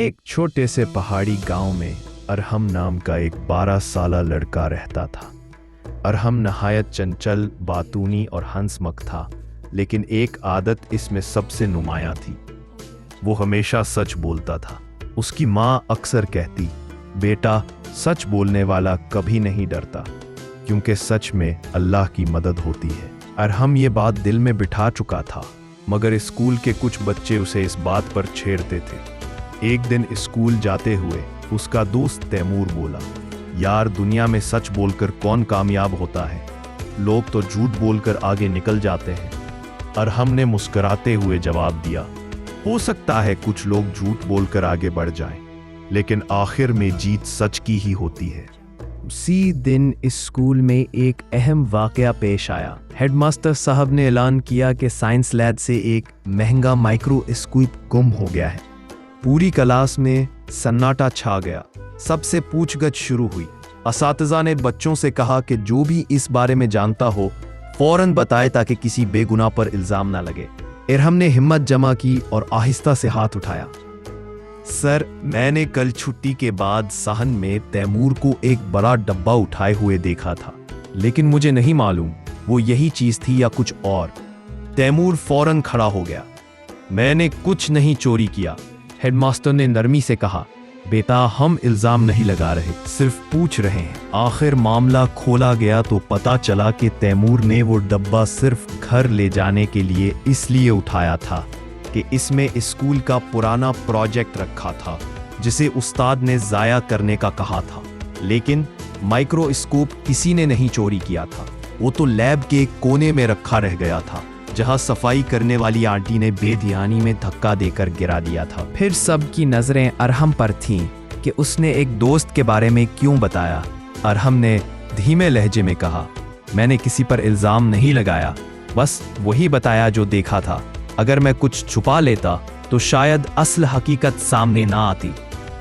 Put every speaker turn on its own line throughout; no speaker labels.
एक छोटे से पहाड़ी गांव में अरहम नाम का एक 12 साला लड़का रहता था। अरहम नहायत चंचल, बातूनी और हंसमुख था, लेकिन एक आदत इसमें सबसे नुमायां थी। वो हमेशा सच बोलता था। उसकी माँ अक्सर कहती, बेटा, सच बोलने वाला कभी नहीं डरता, क्योंकि सच में अल्लाह की मदद होती है। अरहम ये बात दिल में बिठा चुका था, मगर स्कूल के कुछ बच्चे उसे इस बात पर छेड़ते थे। एक दिन स्कूल जाते हुए उसका दोस्त तैमूर बोला, यार, दुनिया में सच बोलकर कौन कामयाब होता है? लोग तो झूठ बोलकर आगे निकल जाते हैं। अरहम ने मुस्कुराते हुए जवाब दिया, हो सकता है कुछ लोग झूठ बोलकर आगे बढ़ जाएं, लेकिन आखिर में जीत सच की ही होती है। उसी दिन इस स्कूल में एक अहम वाकया पेश आया। हेडमास्टर साहब ने ऐलान किया कि साइंस लैब से एक महंगा माइक्रोस्कोप गुम हो गया है। पूरी क्लास में सन्नाटा छा गया। सबसे पूछगछ शुरू हुई। असातिज़ा ने बच्चों से कहा कि जो भी इस बारे में जानता हो फौरन बताए, ताकि किसी बेगुनाह पर इल्जाम ना लगे। अरहम ने हिम्मत जमा की और आहिस्ता से हाथ उठाया। सर, मैंने कल छुट्टी के बाद सहन में तैमूर को एक बड़ा डब्बा उठाए हुए देखा था, लेकिन मुझे नहीं मालूम वो यही चीज थी या कुछ और। तैमूर फौरन खड़ा हो गया। मैंने कुछ नहीं चोरी किया। हेडमास्टर ने नरमी से कहा, बेटा, हम इल्जाम नहीं लगा रहे, सिर्फ पूछ रहे हैं। आखिर मामला खोला गया तो पता चला कि तैमूर ने वो डब्बा सिर्फ घर ले जाने के लिए इसलिए उठाया था कि इसमें स्कूल का पुराना प्रोजेक्ट रखा था, जिसे उस्ताद ने जाया करने का कहा था। लेकिन माइक्रोस्कोप किसी ने नहीं चोरी किया था। वो तो लैब के एक कोने में रखा रह गया था, जहां सफाई करने वाली आंटी ने बेध्यानी में धक्का देकर गिरा दिया था। फिर सबकी नजरें अरहम पर थीं कि उसने एक दोस्त के बारे में क्यों बताया। अरहम ने धीमे लहजे में कहा, मैंने किसी पर इल्जाम नहीं लगाया, बस वही बताया जो देखा था। अगर मैं कुछ छुपा लेता तो शायद असल हकीकत सामने ना आती।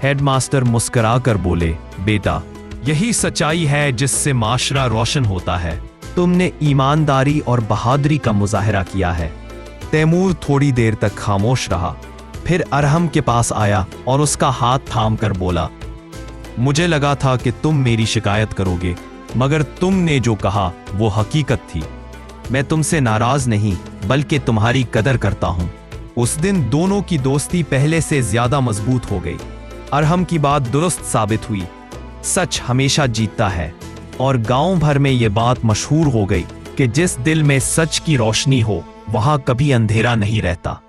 हेडमास्टर मुस्कुरा कर बोले, बेटा, यही सच्चाई है जिससे माशरा रोशन होता है। तुमने ईमानदारी और बहादुरी का मुजाहरा किया है। तैमूर थोड़ी देर तक खामोश रहा, फिर अरहम के पास आया और उसका हाथ थाम कर बोला, मुझे लगा था कि तुम मेरी शिकायत करोगे, मगर तुमने जो कहा वो हकीकत थी। मैं तुमसे नाराज नहीं, बल्कि तुम्हारी कदर करता हूं। उस दिन दोनों की दोस्ती पहले से ज्यादा मजबूत हो गई। अरहम की बात दुरुस्त साबित हुई। सच हमेशा जीतता है, और गांव भर में ये बात मशहूर हो गई कि जिस दिल में सच की रोशनी हो, वहां कभी अंधेरा नहीं रहता।